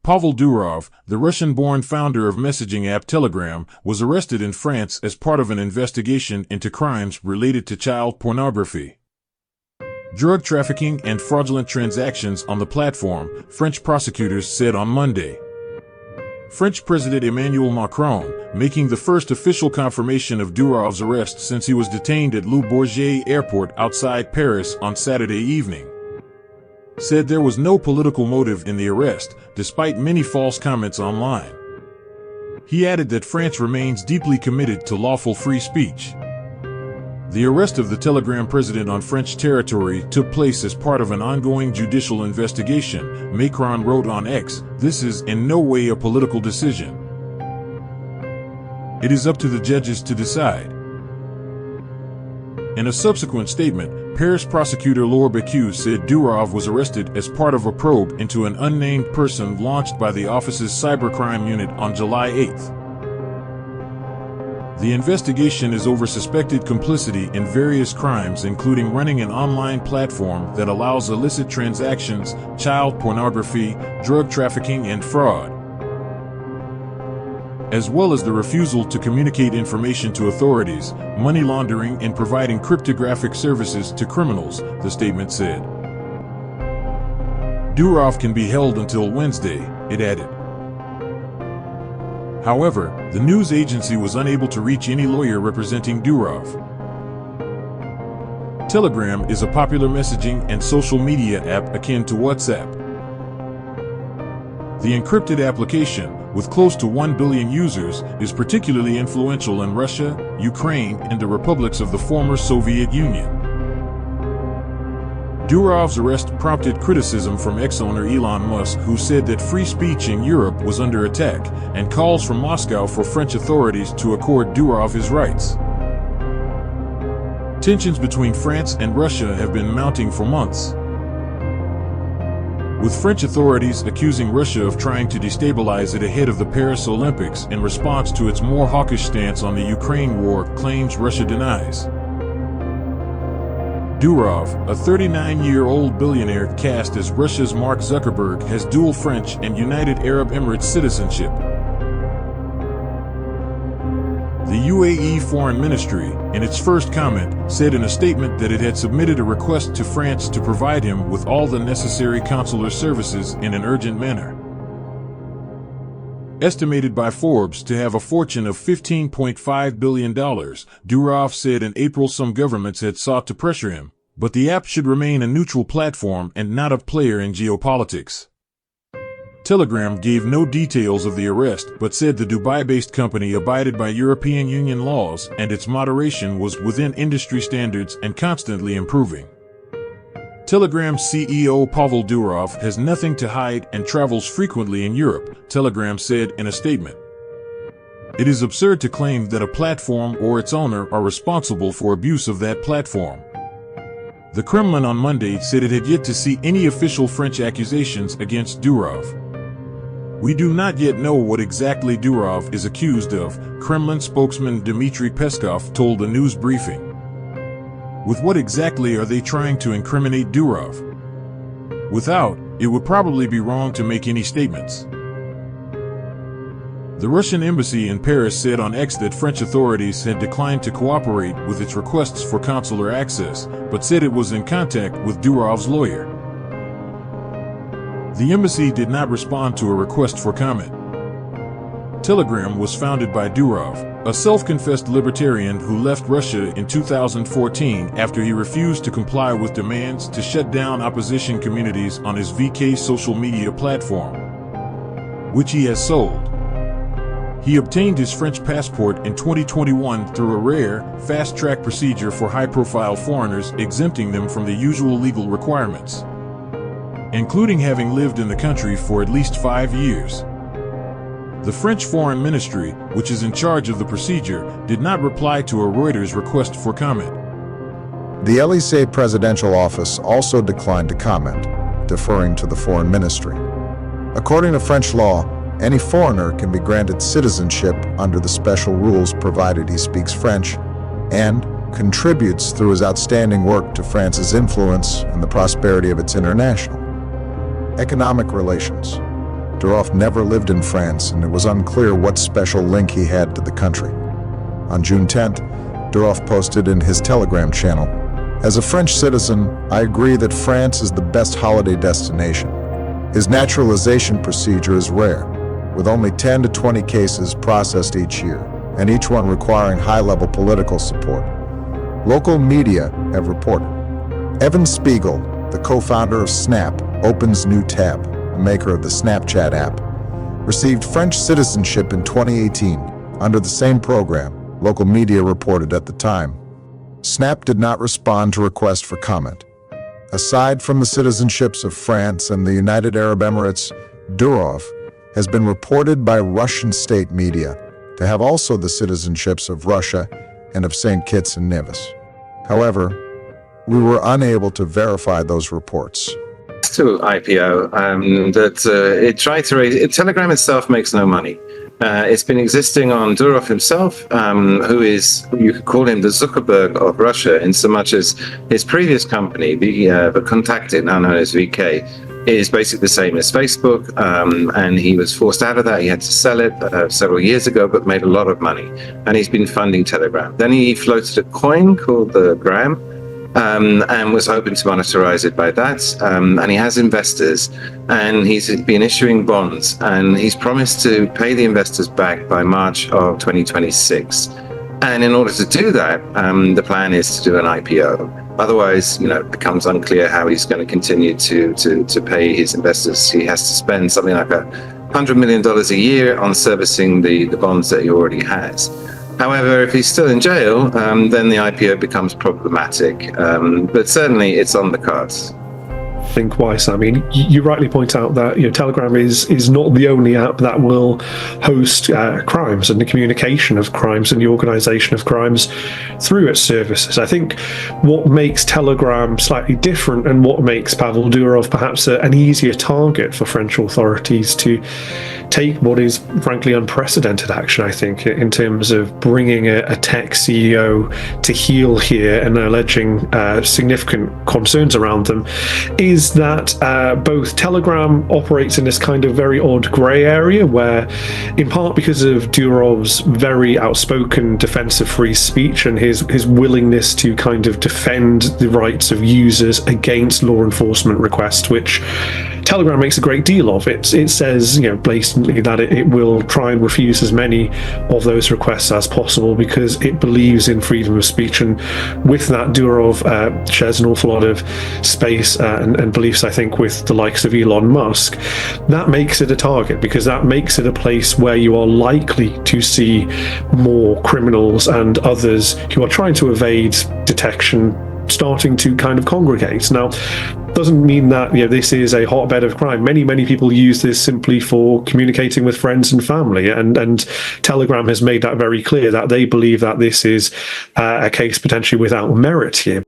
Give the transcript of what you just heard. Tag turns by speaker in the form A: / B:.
A: Pavel Durov, the Russian-born founder of messaging app Telegram, was arrested in France as part of an investigation into crimes related to child pornography, drug trafficking, and fraudulent transactions on the platform, French prosecutors said on Monday. French President Emmanuel Macron, making the first official confirmation of Durov's arrest since he was detained at Le Bourget Airport outside Paris on Saturday evening, said there was no political motive in the arrest, despite many false comments online. He added that France remains deeply committed to lawful free speech. The arrest of the Telegram president on French territory took place as part of an ongoing judicial investigation, Macron wrote on X. This is in no way a political decision. It is up to the judges to decide. In a subsequent statement, Paris prosecutor Laure Becue said Durov was arrested as part of a probe into an unnamed person launched by the office's cybercrime unit on July 8. The investigation is over suspected complicity in various crimes, including running an online platform that allows illicit transactions, child pornography, drug trafficking, and fraud, as well as the refusal to communicate information to authorities, money laundering, and providing cryptographic services to criminals, the statement said. Durov can be held until Wednesday, it added. However, the news agency was unable to reach any lawyer representing Durov. Telegram is a popular messaging and social media app akin to WhatsApp. The encrypted application, with close to 1 billion users, is particularly influential in Russia, Ukraine, and the republics of the former Soviet Union. Durov's arrest prompted criticism from ex-owner Elon Musk, who said that free speech in Europe was under attack, and calls from Moscow for French authorities to accord Durov his rights. Tensions between France and Russia have been mounting for months, with French authorities accusing Russia of trying to destabilize it ahead of the Paris Olympics in response to its more hawkish stance on the Ukraine war, claims Russia denies. Durov, a 39-year-old billionaire cast as Russia's Mark Zuckerberg, has dual French and United Arab Emirates citizenship. The UAE Foreign Ministry, in its first comment, said in a statement that it had submitted a request to France to provide him with all the necessary consular services in an urgent manner. Estimated by Forbes to have a fortune of $15.5 billion, Durov said in April some governments had sought to pressure him, but the app should remain a neutral platform and not a player in geopolitics. Telegram gave no details of the arrest, but said the Dubai-based company abided by European Union laws and its moderation was within industry standards and constantly improving. Telegram CEO Pavel Durov has nothing to hide and travels frequently in Europe, Telegram said in a statement. It is absurd to claim that a platform or its owner are responsible for abuse of that platform. The Kremlin on Monday said it had yet to see any official French accusations against Durov. We do not yet know what exactly Durov is accused of, Kremlin spokesman Dmitry Peskov told a news briefing. With what exactly are they trying to incriminate Durov? Without, it would probably be wrong to make any statements. The Russian embassy in Paris said on X that French authorities had declined to cooperate with its requests for consular access, but said it was in contact with Durov's lawyer. The embassy did not respond to a request for comment. Telegram was founded by Durov, a self-confessed libertarian who left Russia in 2014 after he refused to comply with demands to shut down opposition communities on his VK social media platform, which he has sold. He obtained his French passport in 2021 through a rare, fast-track procedure for high-profile foreigners, exempting them from the usual legal requirements, including having lived in the country for at least 5 years. The French Foreign Ministry, which is in charge of the procedure, did not reply to a Reuters request for comment.
B: The Élysée presidential office also declined to comment, deferring to the Foreign Ministry. According to French law, any foreigner can be granted citizenship under the special rules provided he speaks French and contributes through his outstanding work to France's influence and the prosperity of its international economic relations. Durov never lived in France, and it was unclear what special link he had to the country. On June 10th, Durov posted in his Telegram channel, "As a French citizen, I agree that France is the best holiday destination. His naturalization procedure is rare, with only 10 to 20 cases processed each year, and each one requiring high-level political support. Local media have reported. Evan Spiegel, the co-founder of Snap, opens new tab, the maker of the Snapchat app, received French citizenship in 2018 under the same program, local media reported at the time. Snap did not respond to requests for comment. Aside from the citizenships of France and the United Arab Emirates, Durov has been reported by Russian state media to have also the citizenships of Russia and of St. Kitts and Nevis. However, we were unable to verify those reports."
C: To IPO, it tried to raise. Telegram itself makes no money. It's been existing on Durov himself, who is, you could call him the Zuckerberg of Russia, in so much as his previous company, the Contacted, now known as VK, is basically the same as Facebook, and he was forced out of that. He had to sell it several years ago, but made a lot of money, and he's been funding Telegram. Then he floated a coin called the Gram, and was hoping to monetize it by that. And he has investors, and he's been issuing bonds, and he's promised to pay the investors back by March of 2026. And in order to do that, the plan is to do an IPO. Otherwise, it becomes unclear how he's going to continue to pay his investors. He has to spend something like $100 million a year on servicing the bonds that he already has. However, if he's still in jail, then the IPO becomes problematic. But certainly it's on the cards.
D: Think wise. I mean, you rightly point out that Telegram is not the only app that will host crimes and the communication of crimes and the organization of crimes through its services. I think what makes Telegram slightly different, and what makes Pavel Durov perhaps an easier target for French authorities to take what is frankly unprecedented action, I think, in terms of bringing a tech CEO to heel here and alleging significant concerns around them, is that both Telegram operates in this kind of very odd grey area where, in part because of Durov's very outspoken defense of free speech and his willingness to kind of defend the rights of users against law enforcement requests, which Telegram makes a great deal of. It says, blatantly that it will try and refuse as many of those requests as possible because it believes in freedom of speech. And with that, Durov shares an awful lot of space and beliefs, I think, with the likes of Elon Musk. That makes it a target because that makes it a place where you are likely to see more criminals and others who are trying to evade detection starting to kind of congregate. Now, doesn't mean that this is a hotbed of crime. Many people use this simply for communicating with friends and family, and Telegram has made that very clear that they believe that this is a case potentially without merit here.